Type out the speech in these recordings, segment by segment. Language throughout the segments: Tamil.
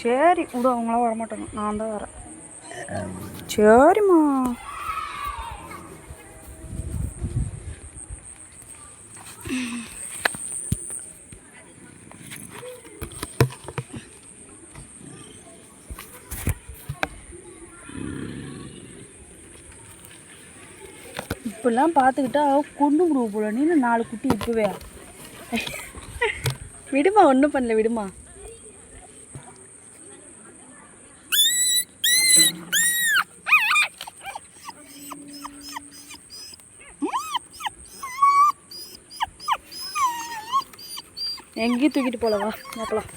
சரி விடு, அவங்களாம் வரமாட்டாங்க, நான் தான் வரேன். சரிம்மா. இப்பெல்லாம் பார்த்துக்கிட்டா கொண்டு விடுவ போல. நீனு 4 குட்டி இப்போவே. விடுமா, ஒன்றும் பண்ணல, விடுமா. எங்கேயும் தூக்கிட்டு போலவா பார்க்கலாம்.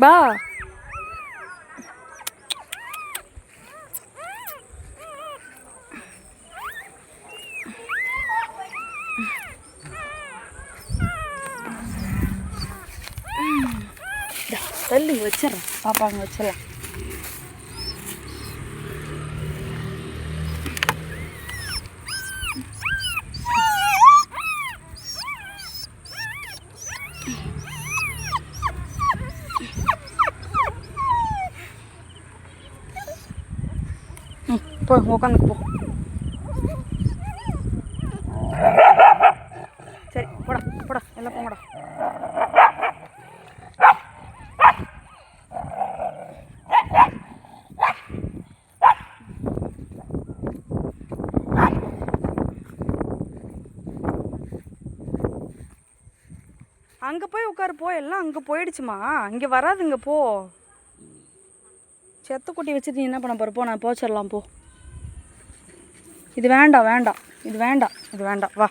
பா தள்ளி வச்சிடறேன், பாப்பா அங்கே வச்சிடலாம். போ உட்காந்து போ. சரி போடா போடா, எல்லாம் போங்கடா. அங்கே போய் உட்காரு போ. எல்லாம் அங்கே போயிடுச்சுமா, இங்கே வராதுங்க போ. செத்த குட்டி வச்சுட்டு நீ என்ன பண்ண போகிற? போ, நான் போச்சிடலாம் போ. இது வேண்டாம் வேண்டாம், இது வேண்டாம், இது வேண்டாம், வா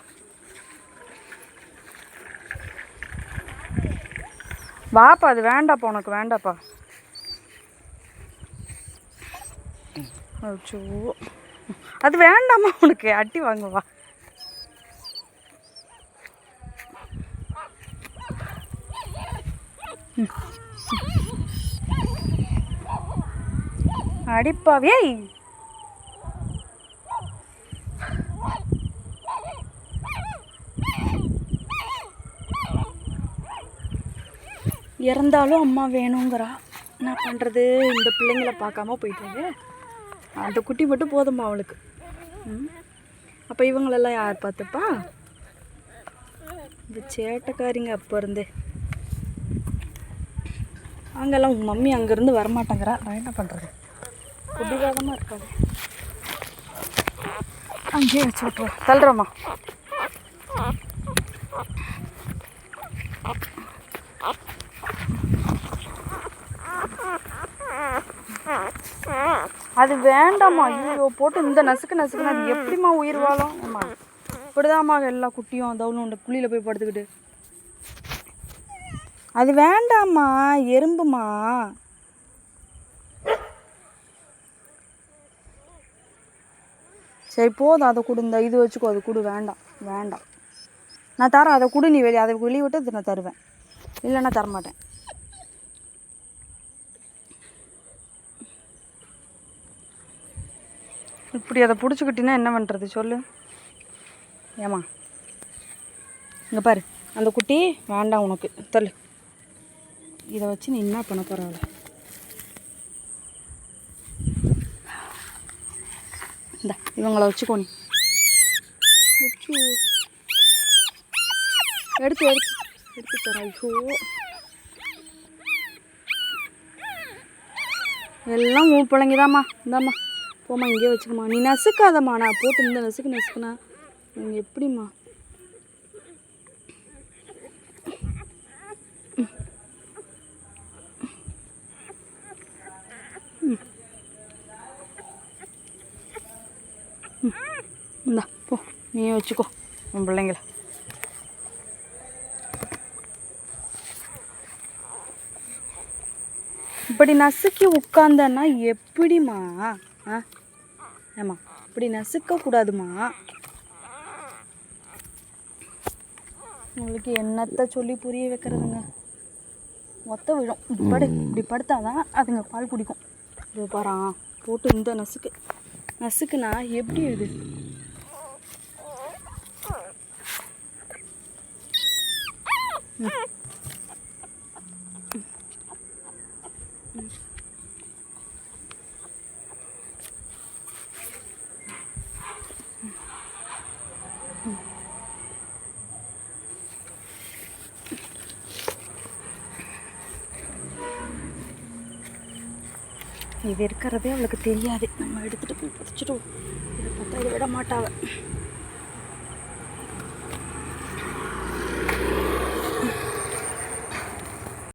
வாப்பா. அது வேண்டாப்பா, உனக்கு வேண்டாப்பா. அச்சோ, அது வேண்டாமா உனக்கு? அட்டி வாங்க வா. அடிப்பாவே. இறந்தாலும் அம்மா வேணுங்கிறா, என்ன பண்ணுறது? இந்த பிள்ளைங்களை பார்க்காம போயிட்டாங்க. அந்த குட்டி மட்டும் போதும்மா அவளுக்கு. அப்போ இவங்களெல்லாம் யார் பார்த்துப்பா? இந்த சேட்டைக்காரிங்க அப்போ இருந்தே. அங்கெல்லாம் உங்கள் மம்மி அங்கேருந்து வரமாட்டேங்கிறா, நான் என்ன பண்ணுறது? குடிகாரமாக இருக்காது. அங்கேயே வச்சு விட்டுருவோம். தள்ளுறோம்மா. அது வேண்டாம்மா. ஐயோ, போட்டு இந்த நசுக்கு நசுக்குன்னு அது எப்படிம்மா உயிர் வாழும்? அம்மா இப்படிதாம்மா எல்லா குட்டியும் தவுளும் குழியில் போய் படுத்துக்கிட்டு. அது வேண்டாம்மா, எறும்புமா. சரி போதும், அதை கொடு. இந்த இது வச்சுக்கோ, அது கொடு. வேண்டாம் வேண்டாம், நான் தரேன். அதை கொடு, நீ அதை வெளியே விட்டு அதை நான் தருவேன், இல்லைன்னா தரமாட்டேன். இப்படி அதை பிடிச்சிக்கிட்டின்னா என்ன பண்ணுறது சொல்லு? ஏம்மா இங்கே பாரு, அந்த குட்டி வேண்டாம் உனக்கு, தள்ளு. இதை வச்சு நீ என்ன பண்ண போகிறாள்? இந்த இவங்களை வச்சுக்கோ நீ. எடுத்து எடுத்து எடுத்து தர. ஐயோ, எல்லாம் உன் பிள்ளைங்கதாம்மா. இந்தாம்மா போம்மா, இங்கேயே வச்சுக்கம்மா. நீ நசுக்காதம்மா, நான் போட்டு இந்த நசுக்கு நசுக்குனா நீங்கள் எப்படிம்மா? இந்தா போ, நீயே வச்சுக்கோ உன் பிள்ளைங்கள. இப்படி நசுக்கி உட்காந்தன்னா எப்படிம்மா? ஏம்மா இப்படி நசுக்கக்கூடாதுமா. உங்களுக்கு என்னத்தை சொல்லி புரிய வைக்கிறதுங்க? மொத்த விழும். இப்படி படுத்தாதான் அதுங்க பால் குடிக்கும். இது பாரா, போட்டு இந்த நசுக்குனா எப்படி இது? இது இருக்கிறதே அவளுக்கு தெரியாது. நம்ம எடுத்துகிட்டு போய் புதைச்சிடுவோம். இதை பார்த்தா இதை விட மாட்டாங்க.